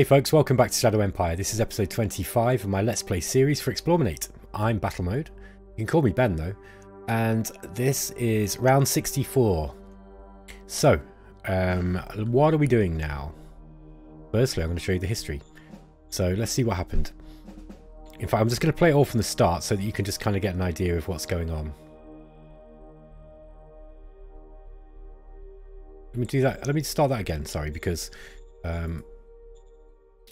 Hey folks, welcome back to Shadow Empire. This is episode 25 of my Let's Play series for eXplorminate. I'm BattleMode. You can call me Ben though. And this is round 64. So, what are we doing now? Firstly, I'm going to show you the history. So let's see what happened. In fact, I'm just going to play it all from the start so that you can just kind of get an idea of what's going on. Let me do that. Let me start that again, sorry, because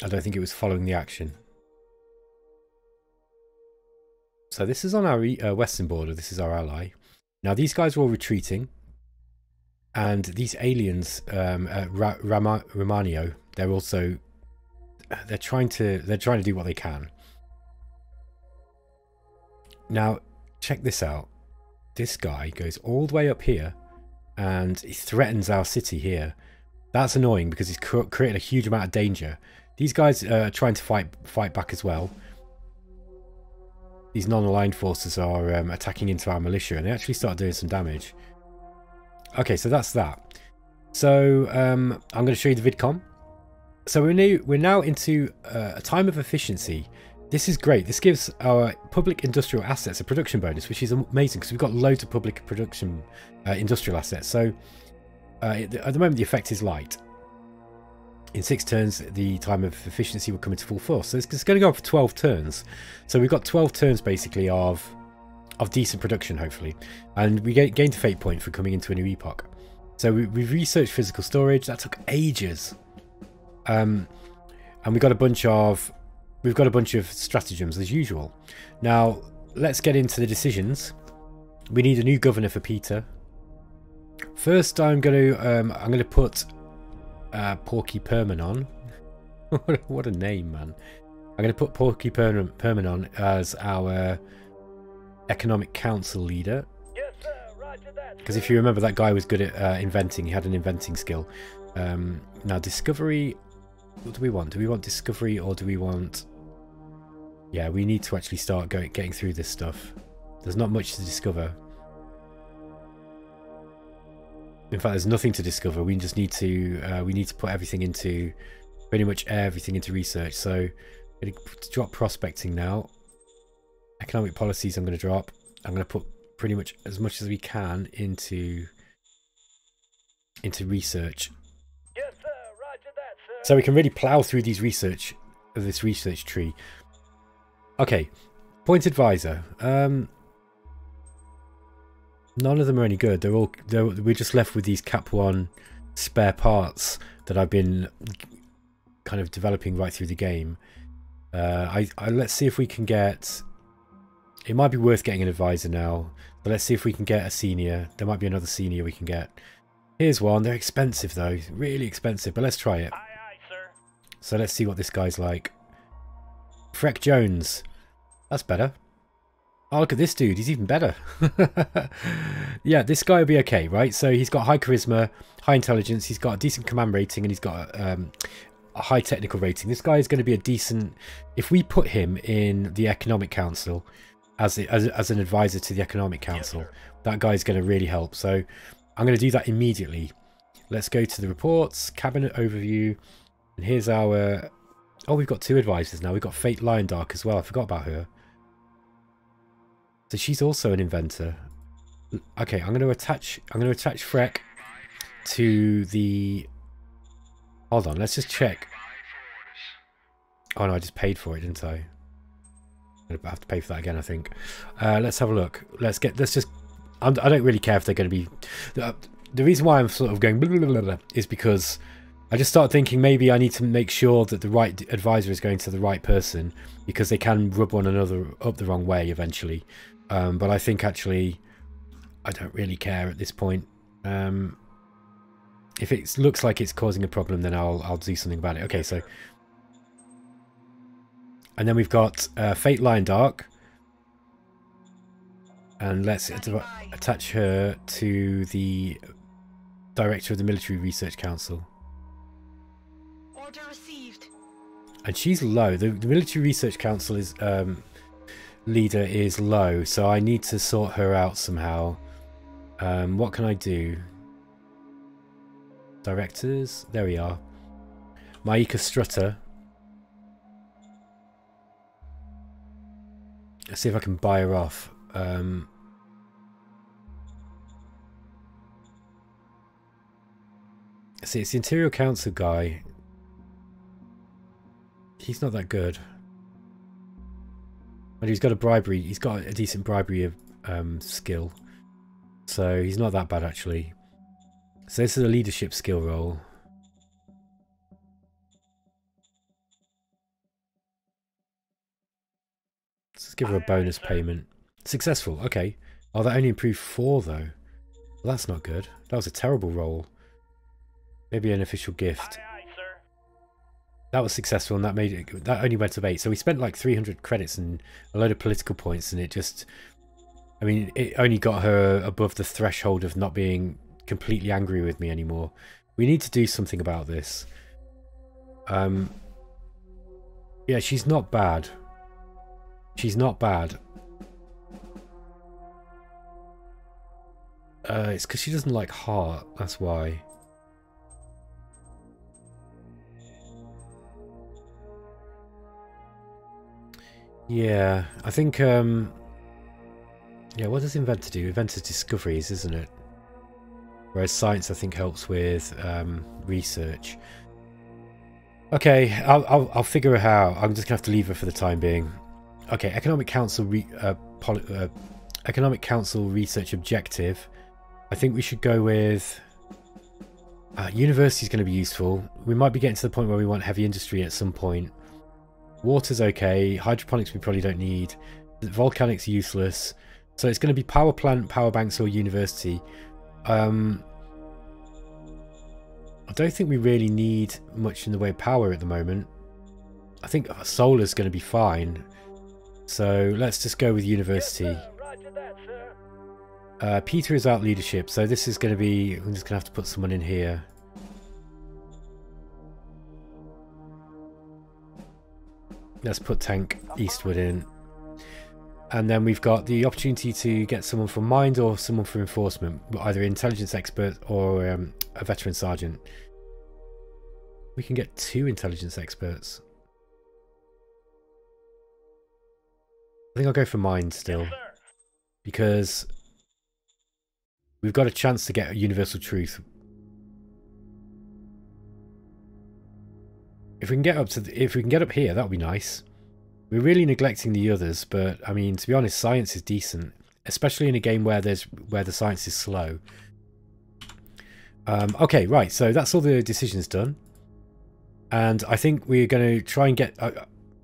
I don't think it was following the action. So this is on our western border. This is our ally. Now these guys are all retreating, and these aliens, Romanio, they're trying to do what they can. Now check this out. This guy goes all the way up here, and he threatens our city here. That's annoying because he's created a huge amount of danger. These guys are trying to fight back as well. These non-aligned forces are attacking into our militia, and they actually start doing some damage. Okay, so that's that. So I'm going to show you the vidcom. So we're now into a time of efficiency. This is great. This gives our public industrial assets a production bonus, which is amazing because we've got loads of public production industrial assets. So at the moment the effect is light. In 6 turns, the time of efficiency will come into full force. So it's going to go on for 12 turns. So we've got 12 turns basically of decent production, hopefully. And we gained a fate point for coming into a new epoch. So we've researched physical storage. That took ages. And we've got a bunch of stratagems as usual. Now let's get into the decisions. We need a new governor for Peter. First, I'm going to put Porky Permanon. What a name, man. I'm going to put Porky Permanon as our economic council leader. Yes, sir. Roger that. Because if you remember, that guy was good at inventing. He had an inventing skill. Now, discovery. What do we want? Do we want discovery, or do we want... Yeah, we need to actually start getting through this stuff. There's not much to discover. In fact, there's nothing to discover. We just need to put everything into, pretty much everything into research. So I'm going to drop prospecting now. Economic policies I'm going to drop. I'm going to put pretty much as much as we can into research. Yes, sir. Roger that, sir. So we can really plow through this research tree. Okay, point advisor. None of them are any good. We're just left with these Cap 1 spare parts that I've been kind of developing right through the game. Let's see if we can get... It might be worth getting an advisor now, but let's see if we can get a senior. There might be another senior we can get. Here's one. They're expensive though, really expensive, but let's try it. Aye, aye, sir. So let's see what this guy's like. Freck Jones. That's better. Oh, look at this dude. He's even better. Yeah, this guy will be okay, right? So he's got high charisma, high intelligence. He's got a decent command rating, and he's got a high technical rating. This guy is going to be a decent... If we put him in the Economic Council as an advisor to the Economic Council, yes, that guy's going to really help. So I'm going to do that immediately. Let's go to the reports, cabinet overview. And here's our... Oh, we've got 2 advisors now. We've got Fate Lion Dark as well. I forgot about her. So she's also an inventor. Okay, I'm going to attach Freck to the... Hold on, let's just check. Oh no, I just paid for it, didn't I? I'm going to have to pay for that again, I think. Let's have a look. I don't really care if they're going to be... The reason why I'm sort of going blah, blah, blah, blah, is because I just started thinking maybe I need to make sure that the right advisor is going to the right person, because they can rub one another up the wrong way eventually. But I think actually I don't really care at this point. If it looks like it's causing a problem, then I'll do something about it. Okay, so... And then we've got Fate Lion Dark. And let's attach her to the Director of the Military Research Council. Order received. And she's low. The Military Research Council is... leader is low, so I need to sort her out somehow. What can I do? Directors, there we are. Maika Strutter Let's see if I can buy her off. See, it's the Interior Council guy. He's not that good. But he's got a bribery. He's got a decent bribery of skill. So he's not that bad actually. So this is a leadership skill roll. Let's give her a bonus payment. Successful. Okay. Oh, that only improved 4 though. Well, that's not good. That was a terrible roll. Maybe an official gift. That was successful, and that made it. That only went up 8. So we spent like 300 credits and a load of political points, and it just. I mean, it only got her above the threshold of not being completely angry with me anymore. We need to do something about this. Yeah, she's not bad. She's not bad. It's because she doesn't like heart. That's why. Yeah, I think, yeah, what does Inventor do? Inventor's discoveries, isn't it? Whereas Science, I think, helps with research. Okay, I'll figure it out. I'm just going to have to leave her for the time being. Okay, Economic Council Economic Council research objective. I think we should go with... University is going to be useful. We might be getting to the point where we want heavy industry at some point. Water's okay. Hydroponics we probably don't need. Volcanics useless. So it's going to be power plant, power banks, or university. I don't think we really need much in the way of power at the moment. I think solar's going to be fine. So let's just go with university. Yes, sir. Roger that, sir. Peter is out leadership, so this is going to be... I'm just going to have to put someone in here. Let's put Tank Eastwood in. And then we've got the opportunity to get someone from Mind or someone from Enforcement. Either intelligence expert or a veteran sergeant. We can get 2 intelligence experts. I think I'll go for Mind still. Yes, because we've got a chance to get a universal truth. If we can get up to if we can get up here, that would be nice. We're really neglecting the others, but I mean, to be honest, science is decent, especially in a game where the science is slow. Okay, right. So that's all the decisions done, and I think we're going to try and get.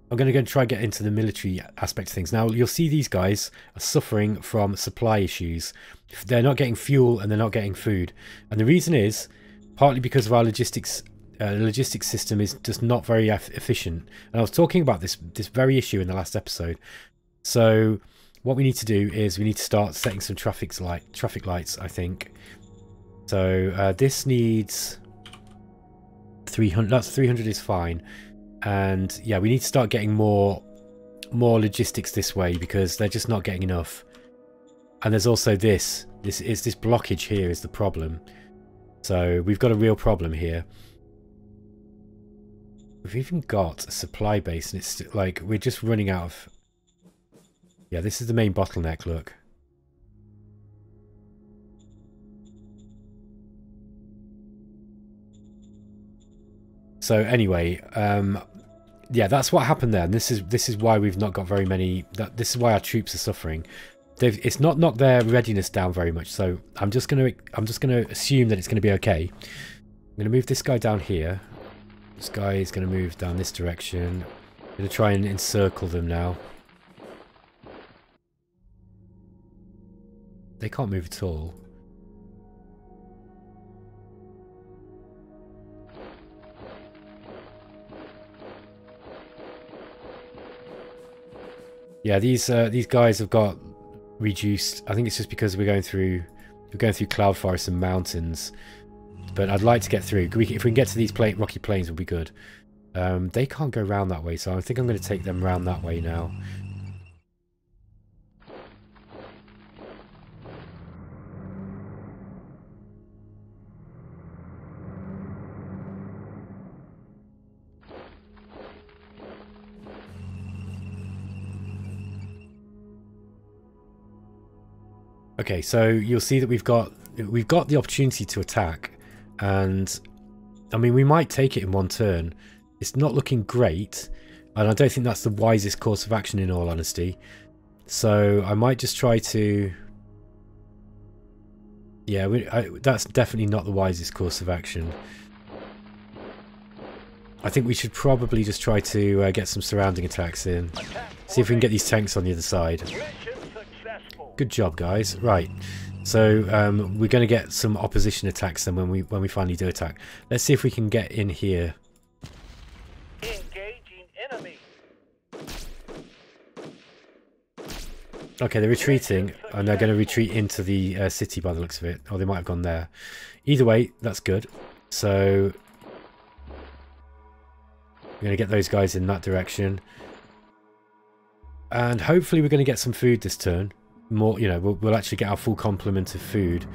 I'm going to try and get into the military aspect of things. Now, you'll see these guys are suffering from supply issues. They're not getting fuel and they're not getting food, and the reason is partly because of our logistics. The logistics system is just not very efficient, and I was talking about this very issue in the last episode. So what we need to do is we need to start setting some traffic lights, I think. So this needs 300. That's 300 is fine, and yeah, we need to start getting more logistics this way because they're just not getting enough. And there's also this blockage here is the problem. So we've got a real problem here. We've even got a supply base, and it's like we're just running out of... Yeah, this is the main bottleneck, look. So anyway, yeah, that's what happened there. And this is why we've not got very many... This is why our troops are suffering. It's not knocked their readiness down very much, so I'm just gonna assume that it's gonna be okay. I'm gonna move this guy down here. This guy is going to move down this direction. I'm going to try and encircle them now. They can't move at all. Yeah, these guys have got reduced. I think it's just because we're going through cloud forests and mountains. But I'd like to get through. If we can get to these rocky plains, would be good. They can't go round that way, so I think I'm going to take them round that way now. Okay, so you'll see that we've got the opportunity to attack, and I mean we might take it in one turn. It's not looking great, and I don't think that's the wisest course of action in all honesty. So I might just try to... Yeah, that's definitely not the wisest course of action. I think we should probably just try to get some surrounding attacks in. See if we can get these tanks on the other side. Good job, guys. Right. So we're going to get some opposition attacks then when we finally do attack. Let's see if we can get in here. Engaging enemy. Okay, they're retreating, and they're going to retreat into the city by the looks of it. Or they might have gone there. Either way, that's good. So we're going to get those guys in that direction. And hopefully we're going to get some food this turn. More, you know, we'll actually get our full complement of food.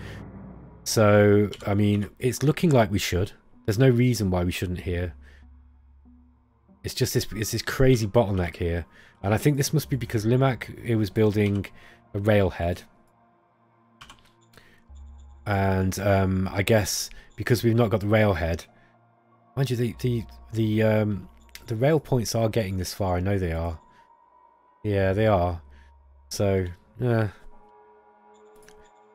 So, I mean, it's looking like we should. There's no reason why we shouldn't here. It's just this crazy bottleneck here. And I think this must be because Limac, it was building a railhead. And I guess because we've not got the railhead, mind you, the rail points are getting this far. I know they are. Yeah, they are. So,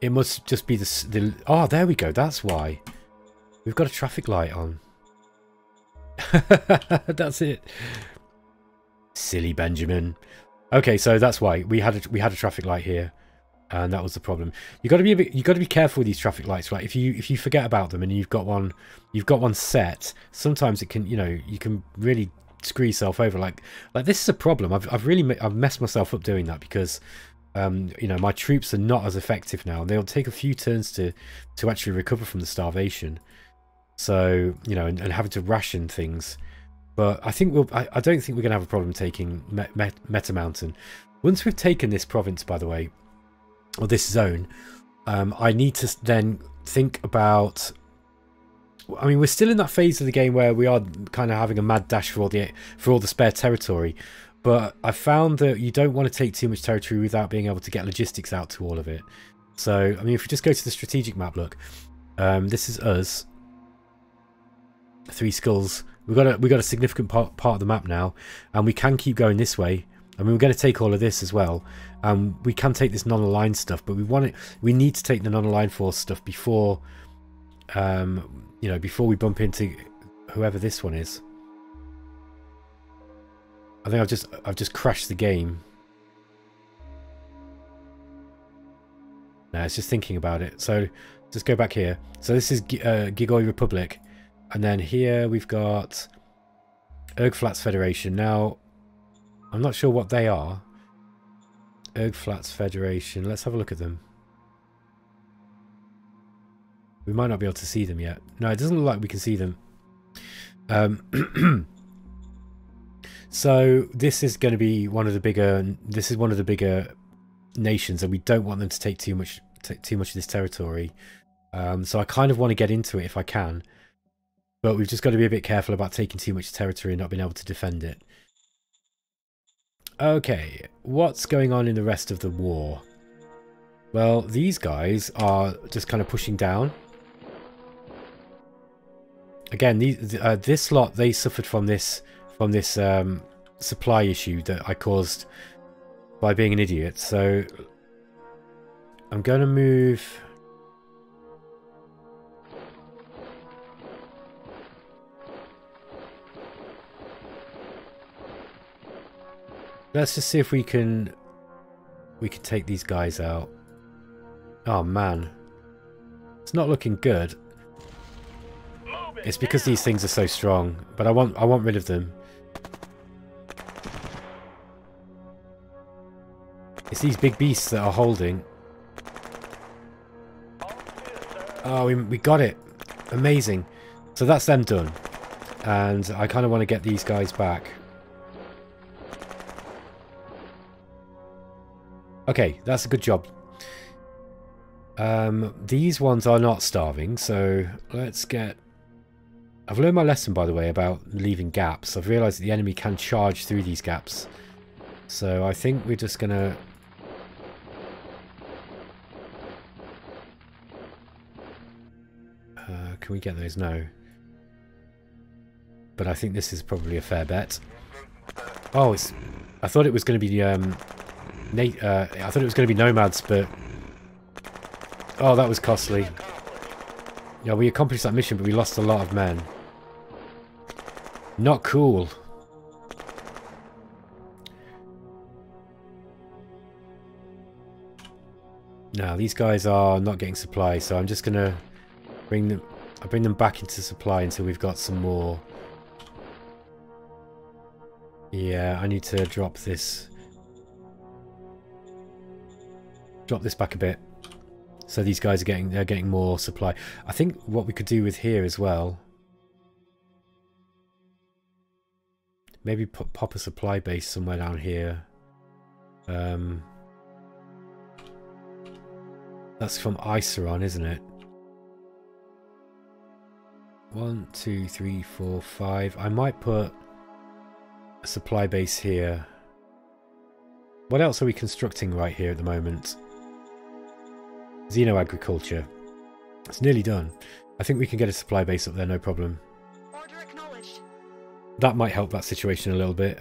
it must just be the... Oh, there we go. That's why. We've got a traffic light on. That's it. Silly Benjamin. Okay, so that's why we had a traffic light here, and that was the problem. You got to be careful with these traffic lights, right? If you forget about them and you've got one set, sometimes it can, you know, you can really screw yourself over. Like this is a problem. I've messed myself up doing that because you know, my troops are not as effective now, and they'll take a few turns to actually recover from the starvation. So, you know, and having to ration things. But I think I don't think we're going to have a problem taking Metamountain. Once we've taken this province, by the way, or this zone, I need to then think about... I mean, we're still in that phase of the game where we are kind of having a mad dash for all the spare territory. But I found that you don't want to take too much territory without being able to get logistics out to all of it. So, I mean, if we just go to the strategic map, look. This is us. 3 skulls. We've got a significant part of the map now, and we can keep going this way. I mean, we're going to take all of this as well. We can take this non-aligned stuff, but we need to take the non-aligned force stuff before, you know, before we bump into whoever this one is. I think I've just crashed the game. No, it's just thinking about it. So just go back here. So this is Gigoi Republic. And then here we've got Erg Flats Federation. Now, I'm not sure what they are. Erg Flats Federation. Let's have a look at them. We might not be able to see them yet. No, it doesn't look like we can see them. So this is going to be one of the bigger. This is one of the bigger nations, and we don't want them to take too much of this territory. So I kind of want to get into it if I can. But we've just got to be a bit careful about taking too much territory and not being able to defend it. Okay, what's going on in the rest of the war? Well, these guys are just kind of pushing down. Again, this lot, they suffered from this supply issue that I caused by being an idiot. So I'm going to move... Let's just see if we can take these guys out. Oh man, it's not looking good. It's because these things are so strong, but I want rid of them. It's these big beasts that are holding. Oh, we got it. Amazing. So that's them done. And I kind of want to get these guys back. Okay, that's a good job. These ones are not starving, so let's get... I've learned my lesson, by the way, about leaving gaps. I've realised that the enemy can charge through these gaps. So I think we're just going to... Can we get those? No. But I think this is probably a fair bet. Oh, it's... I thought it was going to be... I thought it was going to be nomads, but... Oh, that was costly. Yeah, we accomplished that mission, but we lost a lot of men. Not cool. Now, these guys are not getting supply, so I'm just going to bring them... I'll bring them back into supply until we've got some more. Yeah, I need to drop this. Drop this back a bit. So these guys are getting more supply. I think what we could do with here as well. Maybe pop a supply base somewhere down here. That's from Iceron, isn't it? 1, 2, 3, 4, 5. I might put a supply base here. What else are we constructing right here at the moment? Xeno-agriculture. It's nearly done. I think we can get a supply base up there, no problem. Order acknowledged. That might help that situation a little bit.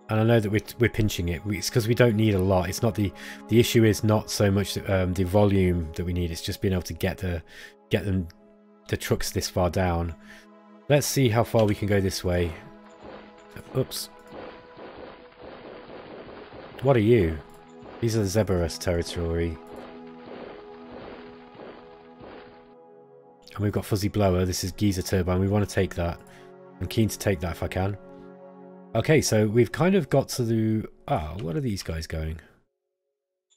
And I know that we're pinching it. It's because we don't need a lot. It's not the issue is not so much the volume that we need. It's just being able to get the trucks this far down. Let's see how far we can go this way. Oops. What are you? These are the Zeborus territory. And we've got Fuzzy Blower. This is Giza Turbine. We want to take that. I'm keen to take that if I can. Okay, so we've kind of got to the... Ah, what are these guys going?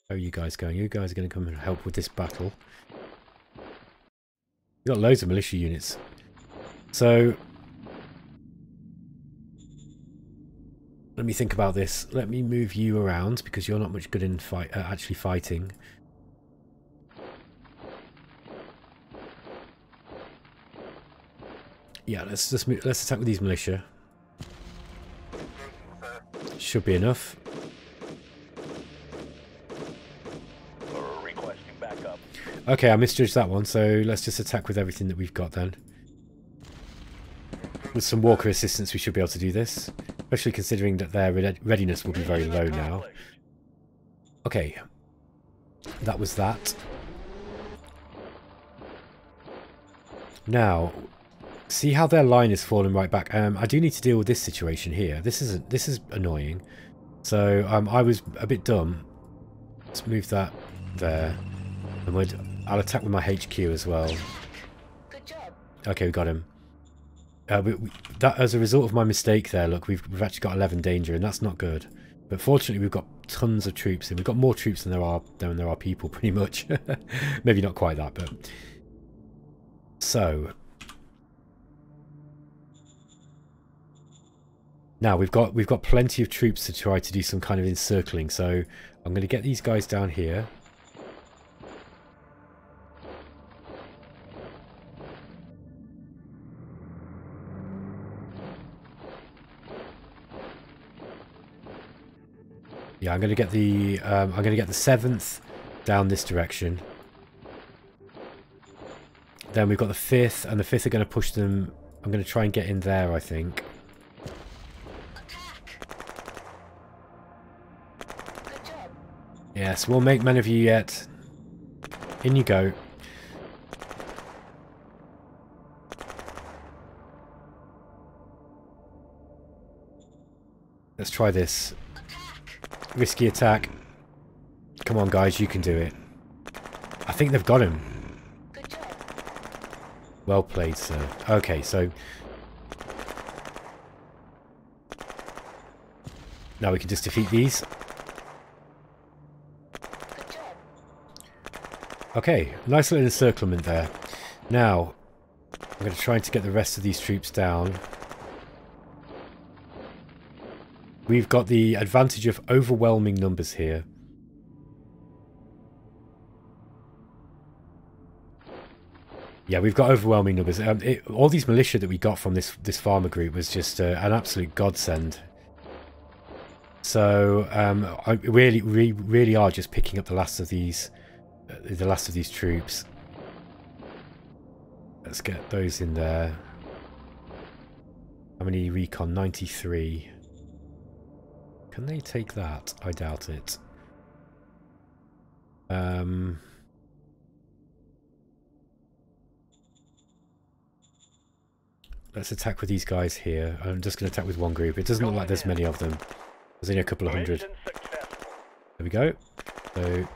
Where are you guys going? You guys are going to come and help with this battle. We've got loads of militia units. So... let me think about this. Let me move you around because you're not much good in actually fighting. Yeah, let's attack with these militia. Should be enough. Okay, I misjudged that one, so let's just attack with everything that we've got then. With some walker assistance we should be able to do this. Especially considering that their readiness will be very low now. Okay. That was that. Now, see how their line is falling right back. I do need to deal with this situation here. This is annoying. So I was a bit dumb. Let's move that there. And I'll attack with my HQ as well. Good job. Okay, we got him. That as a result of my mistake there, look, we've actually got 11 danger, and that's not good. But fortunately, we've got tons of troops, and we've got more troops than there are people, pretty much. Maybe not quite that, but so now we've got plenty of troops to try to do some kind of encircling. So I'm going to get these guys down here. Yeah, I'm going to get the 7th down this direction. Then we've got the 5th, and the 5th are going to push them. I'm going to try and get in there, I think. Good job. Yes, we'll make men of you yet. In you go. Let's try this. Risky attack. Come on, guys, you can do it. I think they've got him. Good job. Well played, sir. Okay, so now we can just defeat these. Good job. Okay, nice little encirclement there. Now, I'm going to try to get the rest of these troops down. We've got the advantage of overwhelming numbers here. Yeah, we've got overwhelming numbers. All these militia that we got from this farmer group was just an absolute godsend. So we really are just picking up the last of these the last of these troops. Let's get those in there. How many recon? 93. Can they take that? I doubt it. Let's attack with these guys here. I'm just going to attack with one group. It doesn't look like there's many of them. There's only a couple of hundred. There we go. So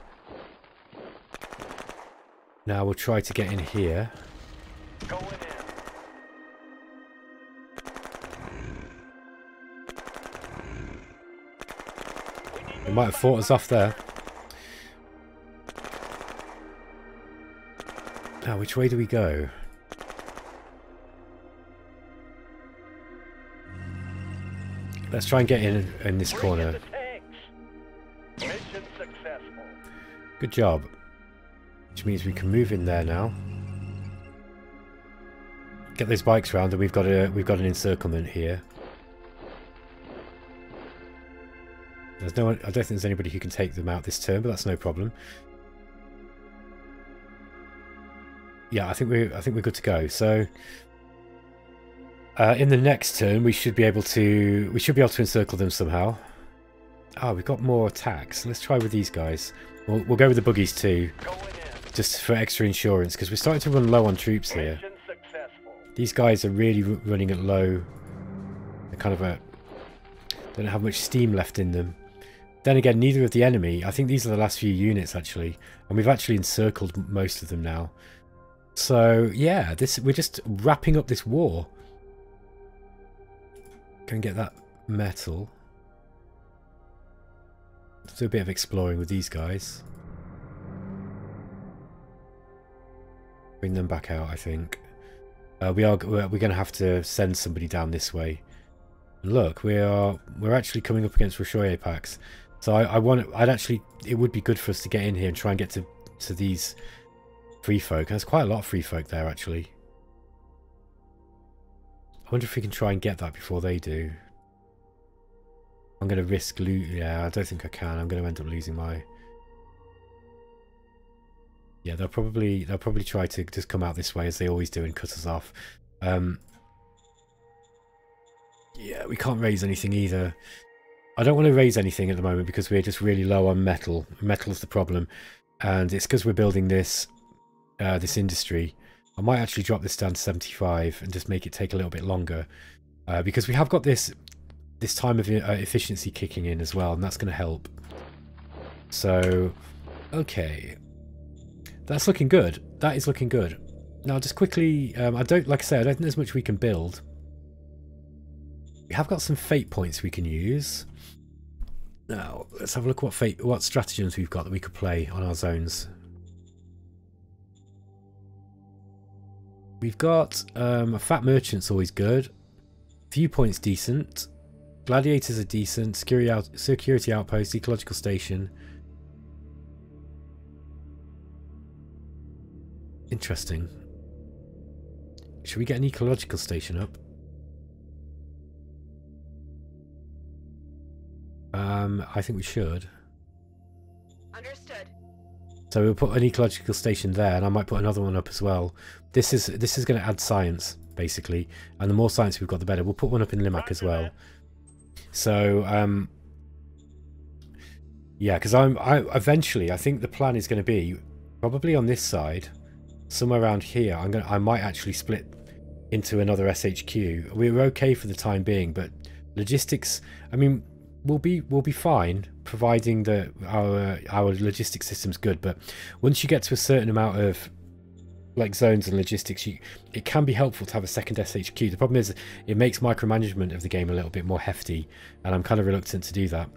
now we'll try to get in here. They might have fought us off there. Now, which way do we go? Let's try and get in this corner. Good job. Which means we can move in there now. Get those bikes round, and we've got an encirclement here. There's no one. I don't think there's anybody who can take them out this turn, but that's no problem. Yeah, I think we're good to go. So in the next turn, we should be able to encircle them somehow. Ah, we've got more attacks. Let's try with these guys. We'll go with the buggies too, just for extra insurance, because we're starting to run low on troops here. These guys are really running at low. They're kind of don't have much steam left in them. Then again, neither of the enemy. I think these are the last few units actually, and we've actually encircled most of them now. So yeah, we're just wrapping up this war. Go and get that metal. Let's do a bit of exploring with these guys. Bring them back out, I think. We're going to have to send somebody down this way. Look, we're actually coming up against Roshoye packs. So it would be good for us to get in here and try and get to these free folk. There's quite a lot of free folk there actually. I wonder if we can try and get that before they do. I'm going to risk yeah, I don't think I can. I'm going to end up losing my... Yeah, they'll probably try to just come out this way as they always do and cut us off. Yeah, we can't raise anything either. I don't want to raise anything at the moment because we're just really low on metal. Metal's the problem, and it's because we're building this this industry. I might actually drop this down to 75 and just make it take a little bit longer, because we have got this time of efficiency kicking in as well, and that's going to help. So, okay, that's looking good. That is looking good. Now, just quickly, like I say, I don't think there's much we can build. We have got some fate points we can use. Now, let's have a look what stratagems we've got that we could play on our zones. We've got a fat merchant's always good. Viewpoint's decent. Gladiators are decent. Security outpost, ecological station. Interesting. Should we get an ecological station up? I think we should. Understood. So we'll put an ecological station there, and I might put another one up as well. This is going to add science basically, and the more science we've got, the better. We'll put one up in Limac as well. So yeah, because eventually I think the plan is going to be probably on this side, somewhere around here. I might actually split into another SHQ. We're okay for the time being, but logistics, I mean, we'll be fine providing that our logistics system's good. But once you get to a certain amount of like zones and logistics, it can be helpful to have a second SHQ. The problem is it makes micromanagement of the game a little bit more hefty, and I'm kind of reluctant to do that.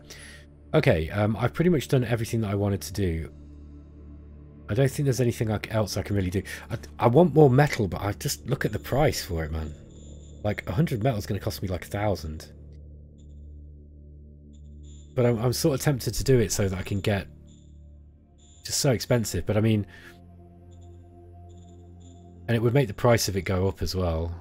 Okay, I've pretty much done everything that I wanted to do. I don't think there's anything else I can really do. I want more metal, but I just look at the price for it, man. Like 100 metal is going to cost me like 1,000. But I'm sort of tempted to do it so that I can get... Just so expensive, but I mean... And it would make the price of it go up as well.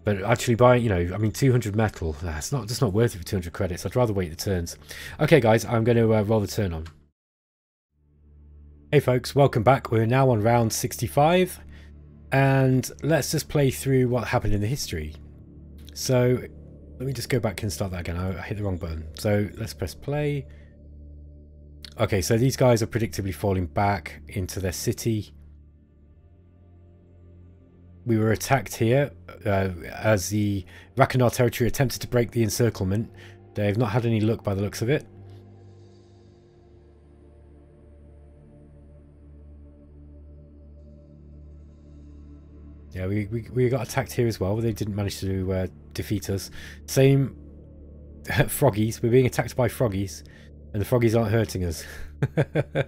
But actually buying, you know, I mean 200 metal, it's just not worth it for 200 credits. I'd rather wait the turns. Okay guys, I'm going to roll the turn on. Hey folks, welcome back. We're now on round 65 and let's just play through what happened in the history. So let me just go back and start that again. I hit the wrong button. So let's press play. Okay, so these guys are predictably falling back into their city. We were attacked here as the Rakenar territory attempted to break the encirclement. They've not had any luck by the looks of it. Yeah, we got attacked here as well, but they didn't manage to defeat us. Same froggies. We're being attacked by froggies, and the froggies aren't hurting us. That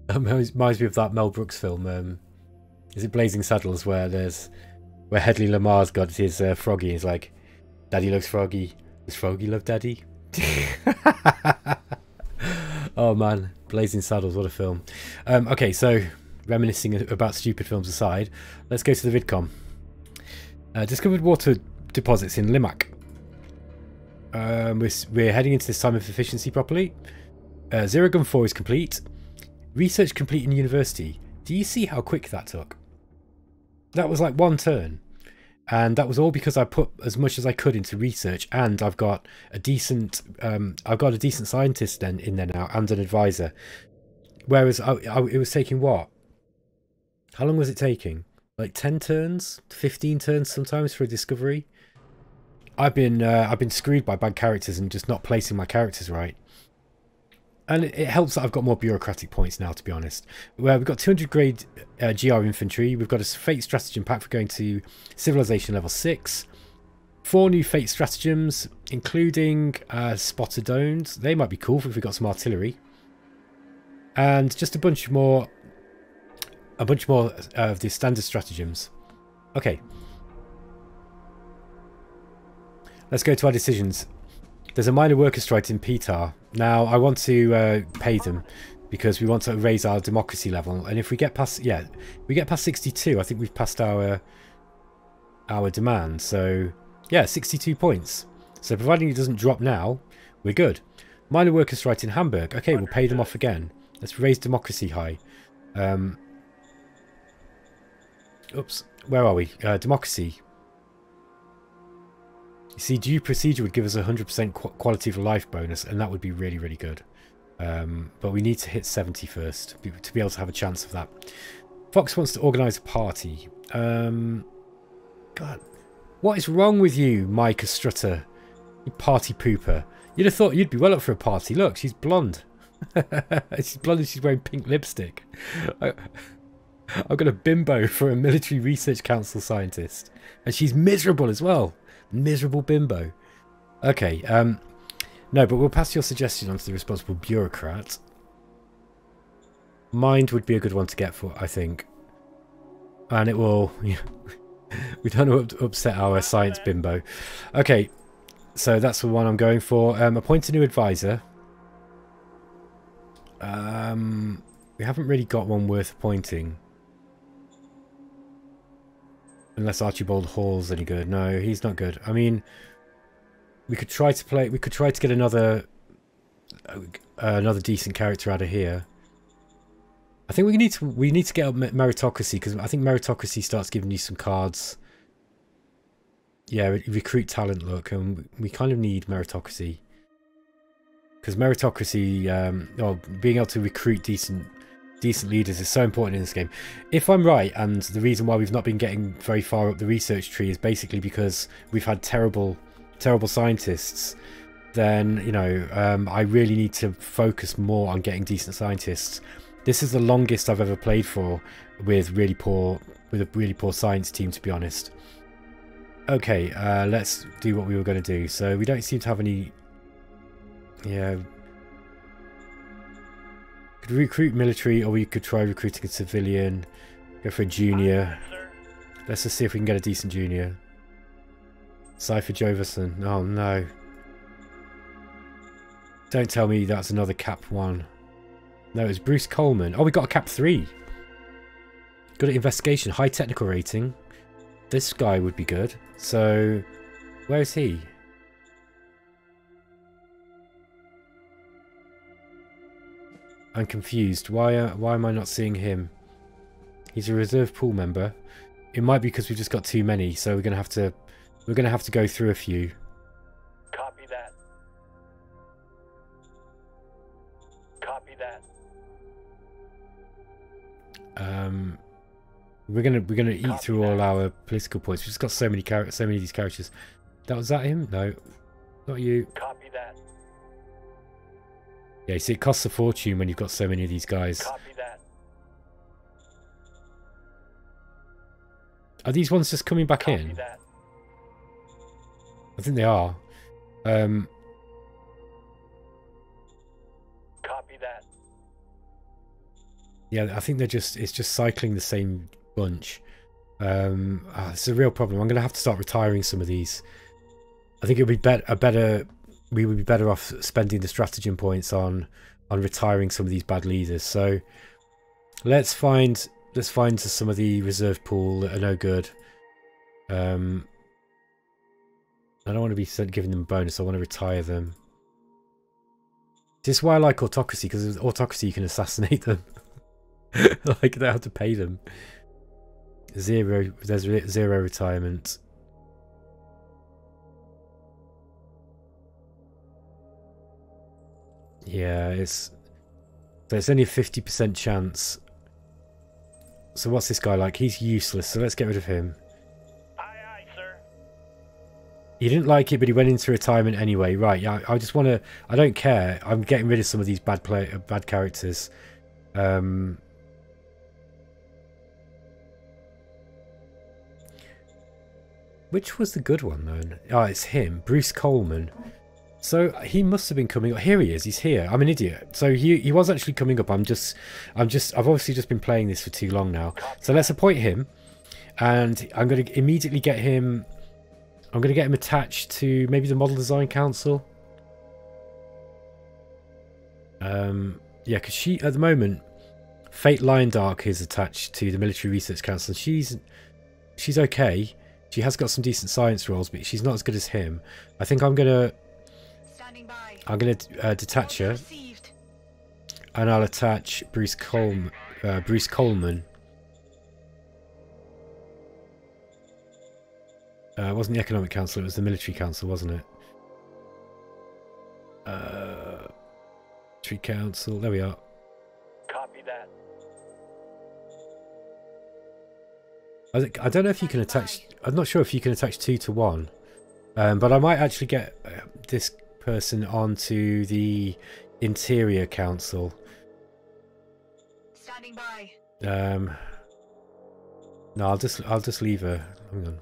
reminds me of that Mel Brooks film. Is it Blazing Saddles, where Hedley Lamar's got his froggy. He's like, "Daddy loves froggy. Does froggy love daddy?" Oh man, Blazing Saddles, what a film. Okay, so reminiscing about stupid films aside, let's go to the vidcom. Discovered water deposits in Limac. We're heading into this time of efficiency properly. Zero Gun 4 is complete. Research complete in university. Do you see how quick that took? That was like one turn. And that was all because I put as much as I could into research, and I've got a decent scientist then in there now and an advisor. Whereas it was taking what? How long was it taking? Like 10 turns, 15 turns sometimes for a discovery. I've been screwed by bad characters and just not placing my characters right. And it helps that I've got more bureaucratic points now, to be honest. Well, we've got 200 grade GR infantry. We've got a fate stratagem pack for going to civilization level 6. 4 new fate stratagems, including spotterdones. They might be cool if we've got some artillery. And just a bunch more of the standard stratagems. Okay. Let's go to our decisions. There's a minor worker strike in Petar. Now, I want to pay them because we want to raise our democracy level. And if we get past, yeah, we get past 62, I think we've passed our demand. So, yeah, 62 points. So, providing it doesn't drop now, we're good. Minor worker strike in Hamburg. Okay, we'll pay them off again. Let's raise democracy high. Oops, where are we? Democracy. You see, due procedure would give us a 100% quality of life bonus, and that would be really, really good. But we need to hit 70 first to be able to have a chance of that. Fox wants to organise a party. God, what is wrong with you, Micah Strutter? You party pooper. You'd have thought you'd be well up for a party. Look, she's blonde. She's blonde and she's wearing pink lipstick. I've got a bimbo for a military research council scientist. And she's miserable as well. Miserable bimbo. Okay, no, but we'll pass your suggestion on to the responsible bureaucrat. Mind would be a good one to get for, I think. And it will... we don't want to upset our science bimbo. Okay, so that's the one I'm going for. Appoint a new advisor. We haven't really got one worth appointing. Unless Archibald Hall's any good. No, he's not good. I mean, we could try to play. We could try to get another decent character out of here. I think we need to get up meritocracy, because I think meritocracy starts giving you some cards. Yeah, recruit talent. Look, and we kind of need meritocracy, because meritocracy, or being able to recruit decent leaders is so important in this game. If I'm right, and the reason why we've not been getting very far up the research tree is basically because we've had terrible scientists, then, you know, I really need to focus more on getting decent scientists. This is the longest I've ever played for with a really poor science team, to be honest. Okay, let's do what we were going to do. So we don't seem to have any... Yeah... Could recruit military, or we could try recruiting a civilian. Go for a junior. Let's just see if we can get a decent junior. Cypher Joverson. Oh no. Don't tell me that's another cap 1. No, it's Bruce Coleman. Oh, we got a cap 3. Good at investigation. High technical rating. This guy would be good. So, where is he? I'm confused. Why am I not seeing him? He's a reserve pool member. It might be because we've just got too many, so we're gonna have to go through a few. Copy that. Copy that. We're gonna eat through all our political points. We've just got so many of these characters. Was that him? No, not you. Copy that. Yeah, you see, it costs a fortune when you've got so many of these guys. Copy that. Are these ones just coming back Copy in? that. I think they are. Copy that. Yeah, I think it's just cycling the same bunch. It's a real problem. I'm going to have to start retiring some of these. I think it would be we would be better off spending the stratagem points on retiring some of these bad leaders. So let's find some of the reserve pool that are no good. I don't want to be giving them a bonus. I want to retire them. This is why I like autocracy, because with autocracy you can assassinate them. Like, they have to pay them. There's zero retirement. Yeah, it's only a 50% chance. So what's this guy like? He's useless, so let's get rid of him. Aye, aye, sir. He didn't like it, but he went into retirement anyway. Right, yeah, I just want to... I don't care. I'm getting rid of some of these bad characters. Which was the good one, though? Oh, it's him. Bruce Coleman. So he must have been coming up. Here he is. He's here. I'm an idiot. So he was actually coming up. I've obviously just been playing this for too long now. So let's appoint him, and I'm going to immediately get him. I'm going to get him attached to maybe the Model Design Council. Yeah, because she at the moment, Fate Lion Dark is attached to the Military Research Council. She's okay. She has got some decent science roles, but she's not as good as him. I think I'm gonna detach her, and I'll attach Bruce Coleman. It wasn't the Economic Council; it was the Military Council, wasn't it? Military Council. There we are. Copy that. I don't know if you can attach... I'm not sure if you can attach 2 to 1. But I might actually get this person onto the Interior Council. Standing by. No, I'll just leave her. Hang on.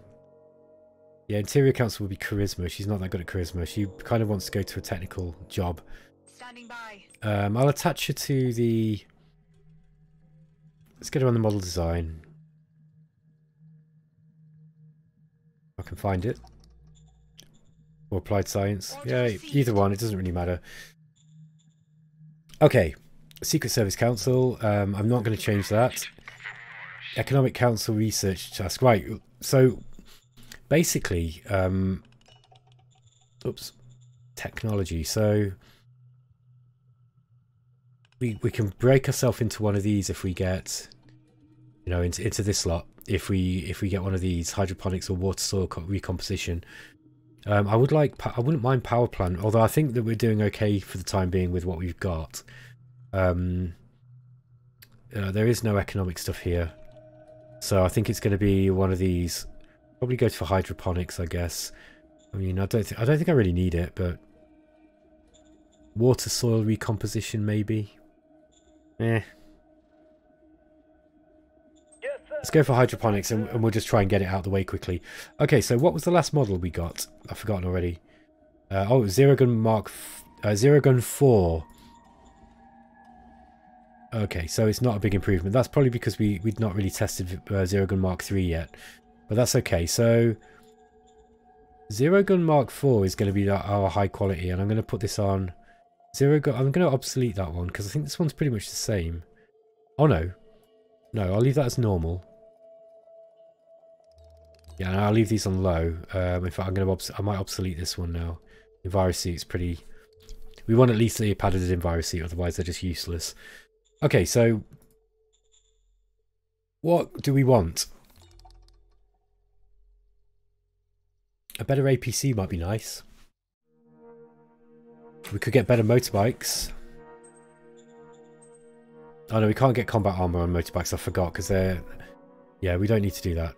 Yeah, Interior Council will be charisma. She's not that good at charisma. She kind of wants to go to a technical job. Standing by. I'll attach her to the... Let's get her on the model design. I can find it. Or applied science. Yeah, either one. It doesn't really matter. Okay. Secret Service Council. I'm not going to change that. Economic Council Research Task. Right. So, basically, oops. Technology. So, we can break ourselves into one of these if we get, you know, into this lot. If we get one of these hydroponics or water soil recomposition, I wouldn't mind power plant, although I think that we're doing okay for the time being with what we've got. There is no economic stuff here, so I think it's going to be one of these. Probably go for hydroponics, I guess. I mean, I don't think I really need it, but water soil recomposition maybe. Let's go for hydroponics, and we'll just try and get it out of the way quickly. Okay, so what was the last model we got? I've forgotten already. Oh, Zero Gun 4. Okay, so it's not a big improvement. That's probably because we'd not really tested Zero Gun Mark 3 yet. But that's okay. So Zero Gun Mark 4 is going to be our high quality, and I'm going to put this on Zero Gun. I'm going to obsolete that one because I think this one's pretty much the same. Oh no. No, I'll leave that as normal. Yeah, and I'll leave these on low. In fact, I might obsolete this one now. Envirosuit's pretty... We want at least a padded Envirosuit, otherwise they're just useless. Okay, so what do we want? A better APC might be nice. We could get better motorbikes. Oh no, we can't get combat armor on motorbikes. I forgot because they're... Yeah, we don't need to do that.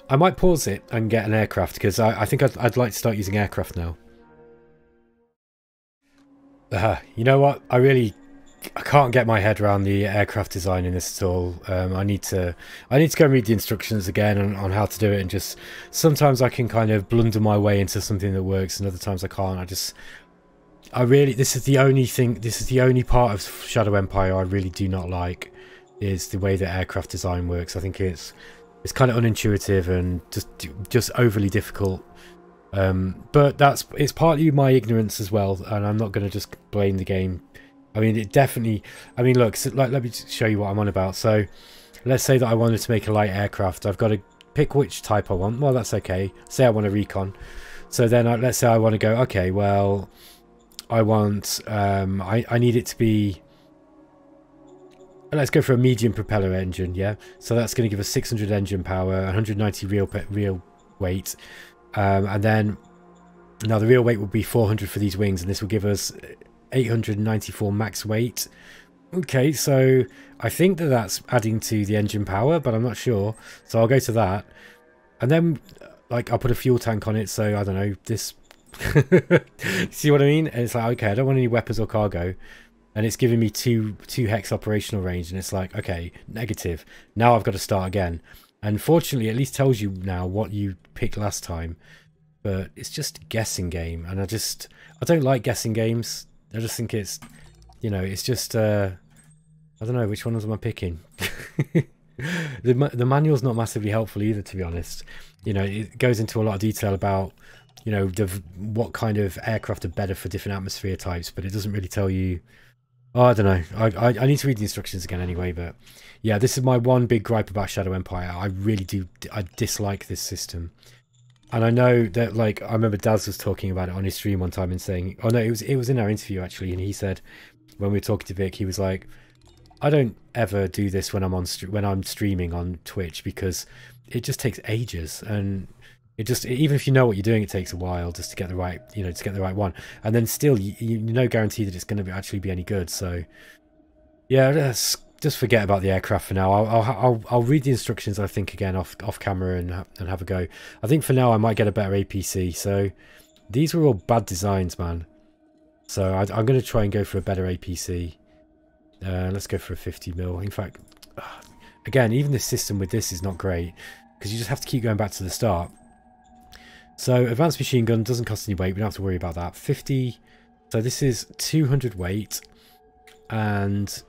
I might pause it and get an aircraft because I think I'd like to start using aircraft now. You know what? I can't get my head around the aircraft design in this at all. I need to go and read the instructions again on how to do it, and just sometimes I can kind of blunder my way into something that works, and other times I can't. This is the only part of Shadow Empire I really do not like, is the way that aircraft design works. I think it's kind of unintuitive and just overly difficult. But it's partly my ignorance as well, and I'm not going to just blame the game. I mean, it definitely... I mean, look, so, let me show you what I'm on about. So, let's say that I wanted to make a light aircraft. I've got to pick which type I want. Well, that's okay. Say I want a recon. So then, let's say I want to go, okay, well, I want... I need it to be... Let's go for a medium propeller engine, yeah? So that's going to give us 600 engine power, 190 real weight. And then... Now, the real weight will be 400 for these wings, and this will give us 894 max weight. Okay, so I think that's adding to the engine power, but I'm not sure. So I'll go to that. And then, like, I'll put a fuel tank on it, so, I don't know, this... See what I mean? And it's like, okay, I don't want any weapons or cargo. And it's giving me two hex operational range, and it's like, okay, negative. Now I've got to start again. And fortunately, it at least tells you now what you picked last time. But it's just a guessing game, and I don't like guessing games. I just think it's, you know, it's just, I don't know, which ones am I picking? The manual's not massively helpful either, to be honest. You know, it goes into a lot of detail about, you know, what kind of aircraft are better for different atmosphere types, but it doesn't really tell you... Oh, I don't know. I need to read the instructions again anyway, but yeah, this is my one big gripe about Shadow Empire. I dislike this system. And I know that, like, I remember Daz was talking about it on his stream one time and saying, oh no, it was in our interview actually, and he said, when we were talking to Vic, he was like, I don't ever do this when I'm streaming on Twitch, because it just takes ages, and even if you know what you're doing, it takes a while just to get the right, you know, to get the right one, and then still you no guarantee that it's going to actually be any good. So yeah, just forget about the aircraft for now. I'll read the instructions, I think, again off camera and have a go. I think for now I might get a better APC. So these were all bad designs, man. So I'm going to try and go for a better APC. Let's go for a 50mm. In fact, again, even the system with this is not great, because you just have to keep going back to the start. So advanced machine gun doesn't cost any weight. We don't have to worry about that. 50. So this is 200 weight, and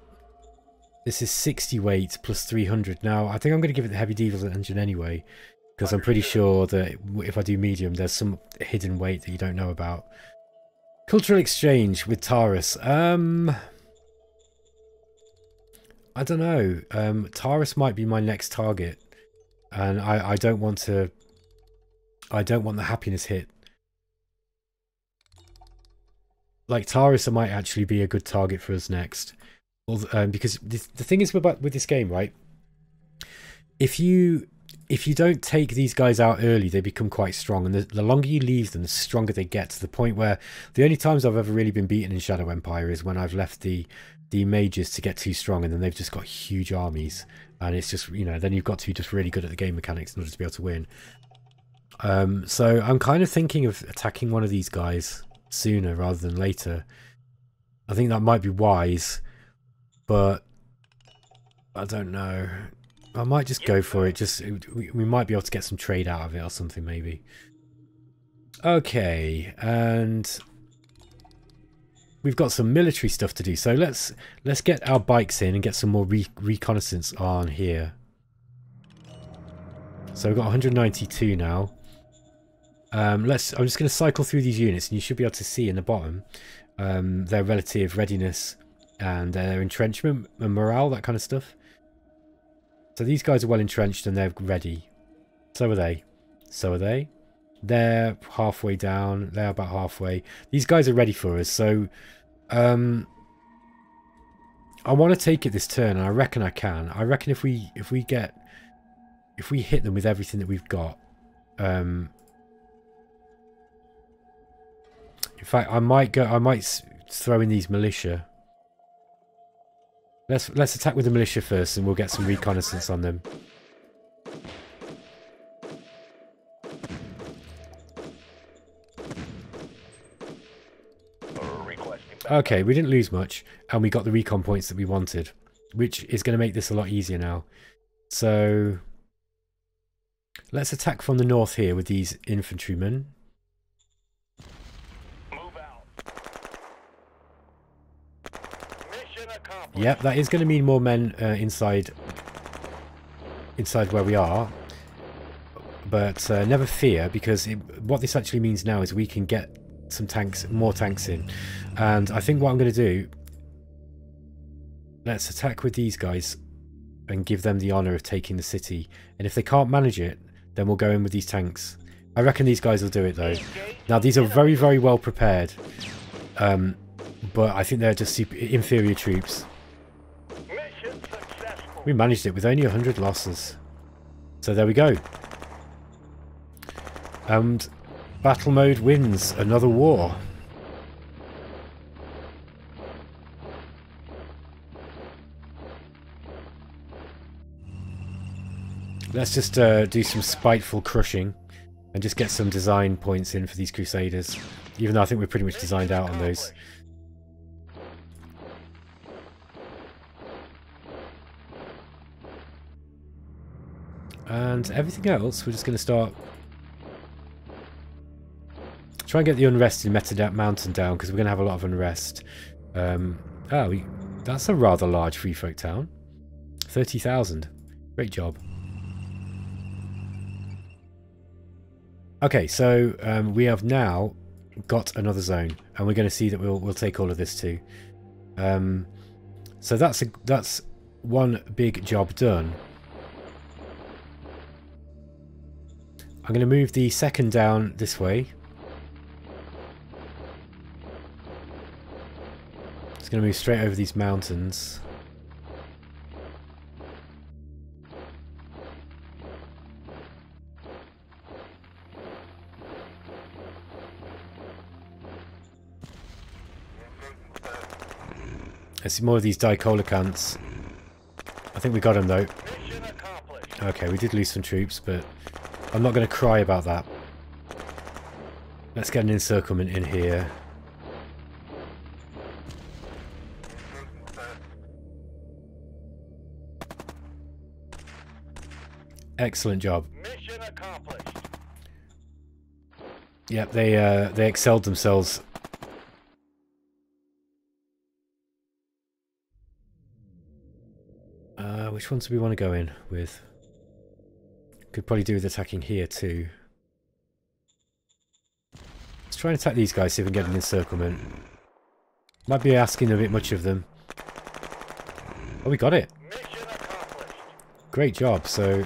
this is 60 weight plus 300. Now, I think I'm going to give it the heavy diesel engine anyway, because I'm pretty sure that if I do medium, there's some hidden weight that you don't know about. Cultural exchange with Taurus. I don't know. Taurus might be my next target, and I don't want to... I don't want the happiness hit. Like, Taurus might actually be a good target for us next. Because the thing is with this game, right? If you don't take these guys out early, they become quite strong, and the longer you leave them, the stronger they get, to the point where the only times I've ever really been beaten in Shadow Empire is when I've left the mages to get too strong, and then they've just got huge armies, and it's just, you know, then you've got to be just really good at the game mechanics in order to be able to win. So I'm kind of thinking of attacking one of these guys sooner rather than later. I think that might be wise, but I don't know. I might just go for it. We might be able to get some trade out of it or something, maybe. Okay, and we've got some military stuff to do. So let's get our bikes in and get some more reconnaissance on here. So we've got 192 now. I'm just going to cycle through these units, and you should be able to see in the bottom their relative readiness and their entrenchment and morale, that kind of stuff. So these guys are well entrenched and they're ready. So are they. So are they. They're halfway down. They're about halfway. These guys are ready for us. So I want to take it this turn, and I reckon I can. I reckon if we hit them with everything that we've got. In fact, I might throw in these militia. Let's attack with the militia first, and we'll get some reconnaissance on them. Okay, we didn't lose much, and we got the recon points that we wanted, which is going to make this a lot easier now. So let's attack from the north here with these infantrymen. Yep, that is going to mean more men inside where we are. But never fear, because what this actually means now is we can get some tanks, more tanks in. And I think what I'm going to do, let's attack with these guys and give them the honour of taking the city. And if they can't manage it, then we'll go in with these tanks. I reckon these guys will do it though. Now these are very, very well prepared. But I think they're just inferior troops. We managed it with only 100 losses. So there we go. And battle mode wins another war. Let's just do some spiteful crushing and just get some design points in for these Crusaders. Even though I think we're pretty much designed out on those. And everything else, we're just going to start... Try and get the unrest in Metamountain down, because we're going to have a lot of unrest. That's a rather large free folk town. 30,000. Great job. Okay, so we have now got another zone, and we're going to see that we'll take all of this too. So that's one big job done. I'm going to move the second down this way. It's going to move straight over these mountains. I see more of these dicolicants. I think we got them though. Okay, we did lose some troops, but I'm not going to cry about that. Let's get an encirclement in here. Excellent job. Mission accomplished. Yep, they excelled themselves. Which ones do we want to go in with? Could probably do with attacking here too. Let's try and attack these guys, see if we can get an encirclement. Might be asking a bit much of them. Oh, we got it. Mission accomplished. Great job. So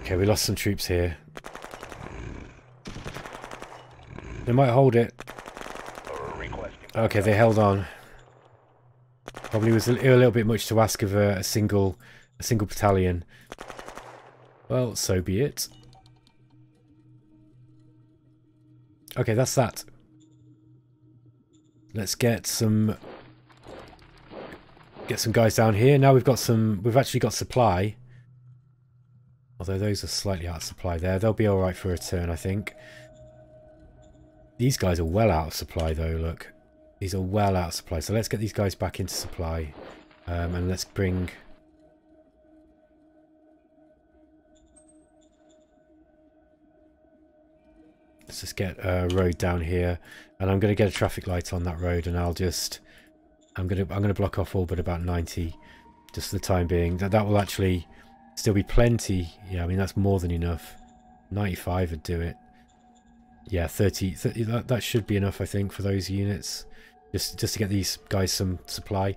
okay, we lost some troops here. They might hold it. Okay, they held on. Probably was a little bit much to ask of a single battalion. Well, so be it. Okay, that's that. Let's get some guys down here. Now we've actually got supply. Although those are slightly out of supply there. They'll be alright for a turn, I think. These guys are well out of supply though, look. These are well out of supply. So let's get these guys back into supply. And let's bring... Let's just get a road down here. And I'm going to get a traffic light on that road, and I'm going to block off all but about 90 just for the time being. That will actually still be plenty. Yeah, I mean that's more than enough. 95 would do it. Yeah, 30 that should be enough, I think, for those units. just to get these guys some supply.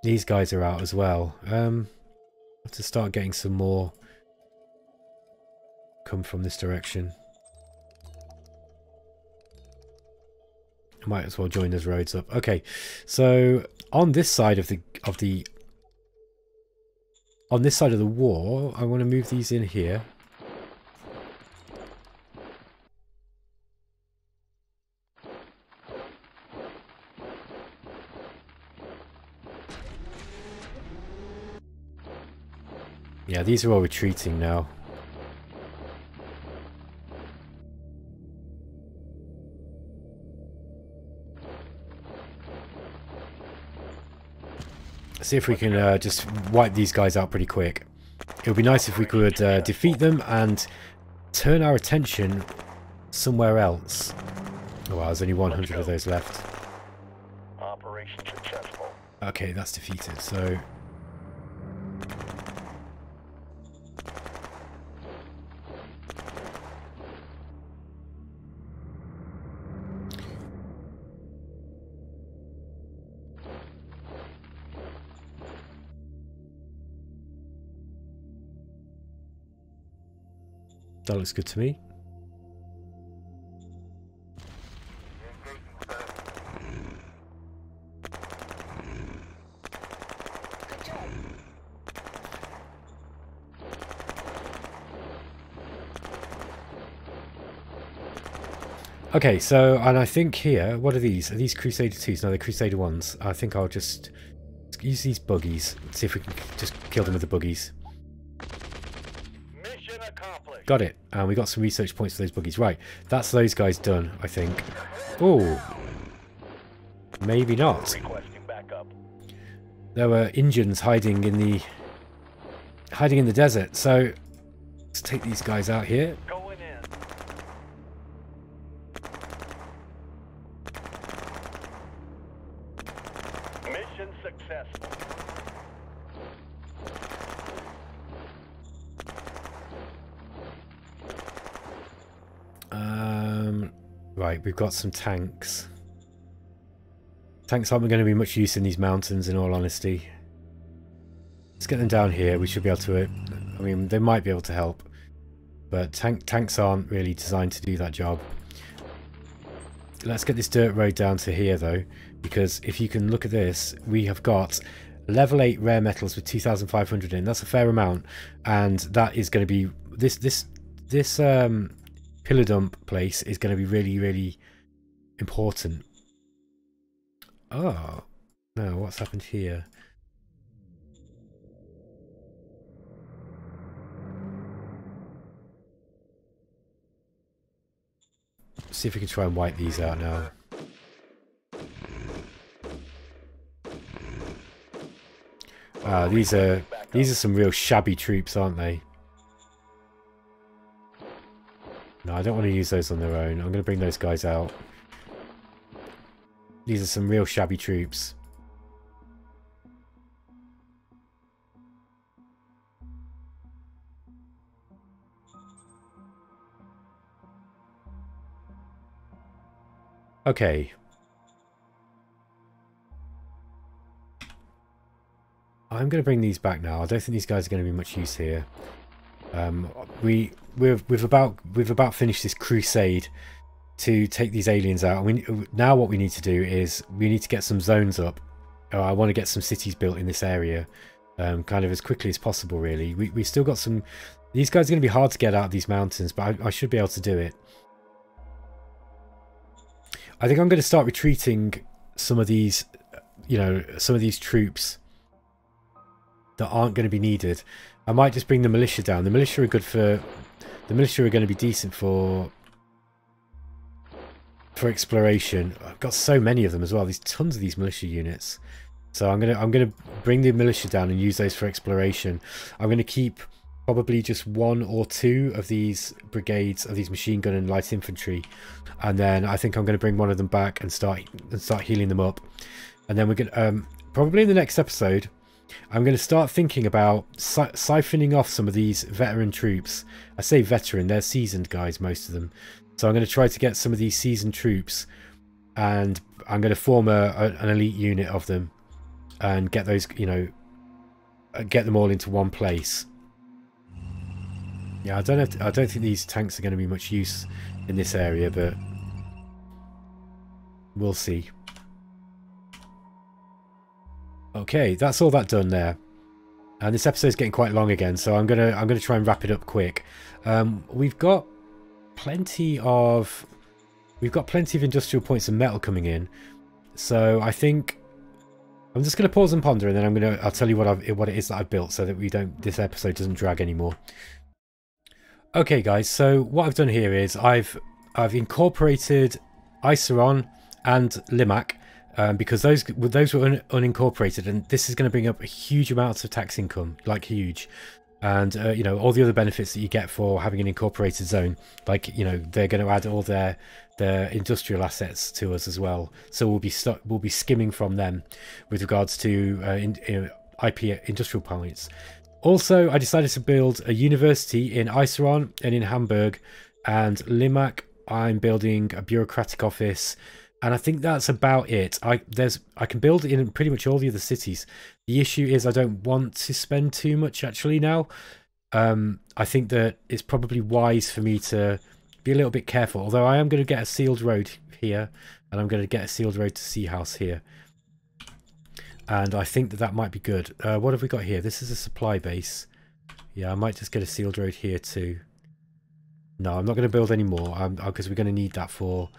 These guys are out as well. Have to start getting some more come from this direction. I might as well join those roads up. Okay, so on this side of the on this side of the wall, I want to move these in here. Yeah, these are all retreating now. See if we can just wipe these guys out pretty quick. It would be nice if we could defeat them and turn our attention somewhere else. Oh wow, there's only 100 of those left. Operation successful. Okay, that's defeated, so... That looks good to me. Okay, so, and I think here, what are these? Are these Crusader 2s? No, they're Crusader 1s. I think I'll just use these buggies. See if we can just kill them with the buggies. Mission accomplished. Got it. And we got some research points for those buggies. Right, that's those guys done, I think. Oh, maybe not. Requesting backup. There were Indians hiding in the desert. So let's take these guys out here. Going in. Mission successful. Right, we've got some tanks. Tanks aren't going to be much use in these mountains, in all honesty. Let's get them down here. We should be able to... I mean, they might be able to help. But tanks aren't really designed to do that job. Let's get this dirt road down to here, though. Because if you can look at this, we have got level 8 rare metals with 2,500 in. That's a fair amount. And that is going to be... This pillar dump place is going to be really, really important. Oh, no, what's happened here? See if we can try and wipe these out now. These are some real shabby troops, aren't they? No, I don't want to use those on their own. I'm going to bring those guys out. These are some real shabby troops. Okay. I'm going to bring these back now. I don't think these guys are going to be much use here. We've about finished this crusade to take these aliens out. Now what we need to do is we need to get some zones up. I want to get some cities built in this area, kind of as quickly as possible. Really, we still got some. These guys are going to be hard to get out of these mountains, but I should be able to do it. I think I'm going to start retreating some of these, some of these troops that aren't going to be needed. I might just bring the militia down. The militia are good for... The militia are going to be decent for exploration. I've got so many of them as well. There's tons of these militia units. So I'm gonna bring the militia down and use those for exploration. I'm going to keep probably just 1 or 2 of these brigades of these machine gun and light infantry, and then I think I'm going to bring one of them back and start healing them up. And then we're going to probably in the next episode, I'm going to start thinking about siphoning off some of these veteran troops. I say veteran, they're seasoned guys, most of them. So I'm going to try to get some of these seasoned troops, and I'm going to form an elite unit of them and get those, you know, get them all into one place. Yeah, I don't think these tanks are going to be much use in this area, but we'll see. Okay, that's all that done there. And this episode's getting quite long again, so I'm gonna try and wrap it up quick. We've got plenty of industrial points and metal coming in, so I think I'm just gonna pause and ponder, and then I'll tell you what it is that I've built, so that this episode doesn't drag anymore. Okay, guys. So what I've done here is I've incorporated Iceron and Limac. Because those were unincorporated, and this is going to bring up a huge amount of tax income, like huge, and you know, all the other benefits that you get for having an incorporated zone, like, you know, they're going to add all their industrial assets to us as well. So we'll be skimming from them with regards to IP industrial points. Also, I decided to build a university in Iceron and in Hamburg, and Limac I'm building a bureaucratic office. And I think that's about it. I can build it in pretty much all the other cities. The issue is I don't want to spend too much actually now. I think that it's probably wise for me to be a little bit careful. Although I am going to get a sealed road here, and I'm going to get a sealed road to Sea House here. And I think that might be good. What have we got here? This is a supply base. Yeah, I might just get a sealed road here too. No, I'm not going to build any more because we're going to need that for...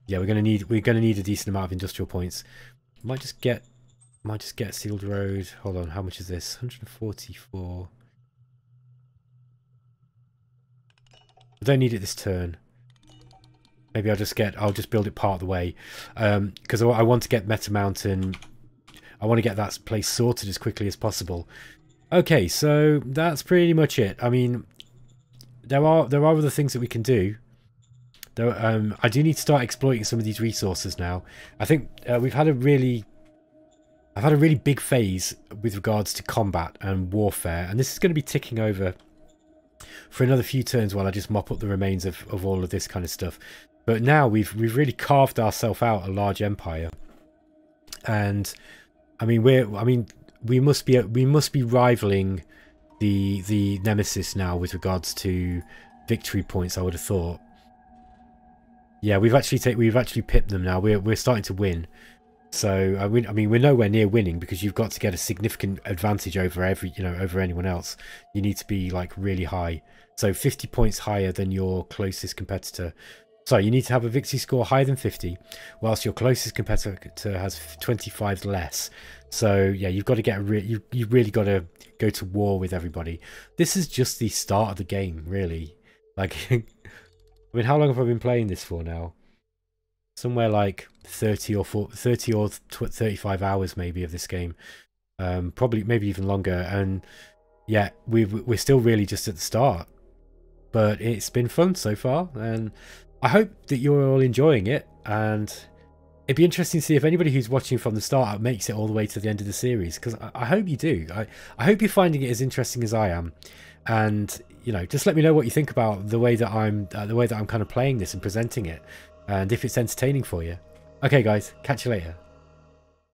Yeah, we're gonna need a decent amount of industrial points. Might just get a sealed road. Hold on, how much is this? 144. I don't need it this turn. Maybe I'll just build it part of the way, because I want to get Metamountain. I want to get that place sorted as quickly as possible. Okay, so that's pretty much it. I mean, there are other things that we can do. Though I do need to start exploiting some of these resources now. I think I've had a really big phase with regards to combat and warfare, and this is going to be ticking over for another few turns while I just mop up the remains of all of this kind of stuff. But now we've really carved ourselves out a large empire, and I mean we must be rivaling the Nemesis now with regards to victory points, I would have thought. Yeah, we've actually pipped them now. We're starting to win. So I mean, we're nowhere near winning because you've got to get a significant advantage over over anyone else. You need to be like really high. So 50 points higher than your closest competitor. Sorry, you need to have a victory score higher than 50, whilst your closest competitor has 25 less. So yeah, you've got to get you've really got to go to war with everybody. This is just the start of the game, really. Like. I mean, how long have I been playing this for now? Somewhere like 30 or 35 hours maybe of this game. Probably, maybe even longer. And yeah, we're still really just at the start. But it's been fun so far. And I hope that you're all enjoying it. And it'd be interesting to see if anybody who's watching from the start makes it all the way to the end of the series. Because I hope you do. I hope you're finding it as interesting as I am. And you know, just let me know what you think about the way that I'm kind of playing this and presenting it, and if it's entertaining for you. Okay guys, catch you later.